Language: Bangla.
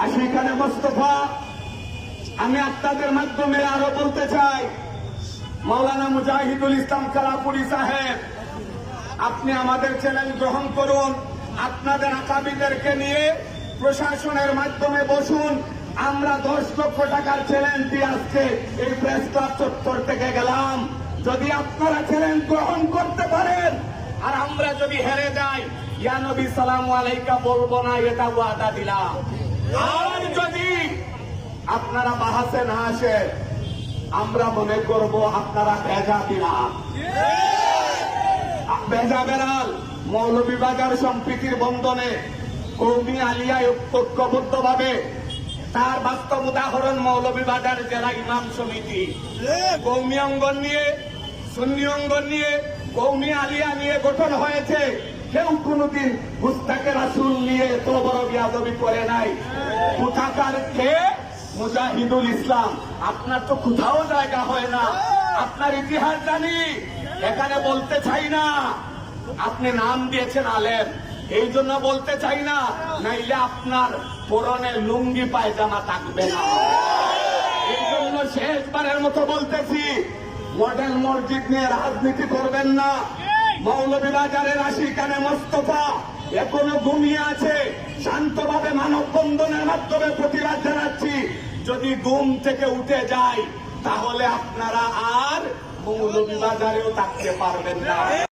আশিকানে মোস্তফা, আমি আপনাদের মাধ্যমে আরো বলতে চাই, মাওলানা মুজাহিদুল ইসলাম কালাপুরী সাহেব, আপনি আমাদের চ্যানেল গ্রহণ করুন, আপনাদের আকাবিদেরকে নিয়ে প্রশাসনের মাধ্যমে বসুন। আমরা 10 লক্ষ টাকার চ্যালেঞ্জ দিয়ে আজকে এই প্রেস ক্লাব চত্বর থেকে গেলাম। যদি আপনারা চ্যালেঞ্জ গ্রহণ করতে পারেন আর আমরা যদি হেরে যাই, ইয়া নবী সালামু আলাইকা বলবো না, এটা ওয়াদা দিলাম। আর যদি আপনারা বাহাসে না আসেন, আমরা মনে করব আপনারা ভেজা দিলাম, ভেজা বেড়াল। মৌলভীবাজার সম্প্রীতির বন্ধনে কৌমি আলিয়ায় ঐক্যবদ্ধ ভাবে, তার বাস্তব উদাহরণ মৌলভীবাজার জেলা ইমাম সমিতি। কৌমি অঙ্গন নিয়ে, সুন্নি অঙ্গন নিয়ে, কৌমি আলিয়া নিয়ে গঠন হয়েছে। কেউ কোনদিন মুস্তাকে রাসূল নিয়ে এত বড় বিয়াদবি করে নাই। কোথাকার কে? মুজাহিদুল ইসলাম। আপনার তো কোথাও জায়গা হয় না, আপনার ইতিহাস জানি, এখানে বলতে চাই না। আপনি নাম দিয়েছেন আলেম, এই জন্য বলতে চাই না, নাইলে আপনার পরনে লুঙ্গি পায়জামা থাকবে না। এই জন্য শেষবারের মতো বলতেছি, মডেল মসজিদ নিয়ে রাজনীতি করবেন না। মৌলভীবাজারের আশিকানে মোস্তফা এখনো ঘুমিয়ে আছে। শান্তভাবে মানববন্ধনের মাধ্যমে প্রতিবাদ জানাচ্ছি। যদি ঘুম থেকে উঠে যায়, তাহলে আপনারা আর মৌলভীবাজারেও থাকতে পারবেন না।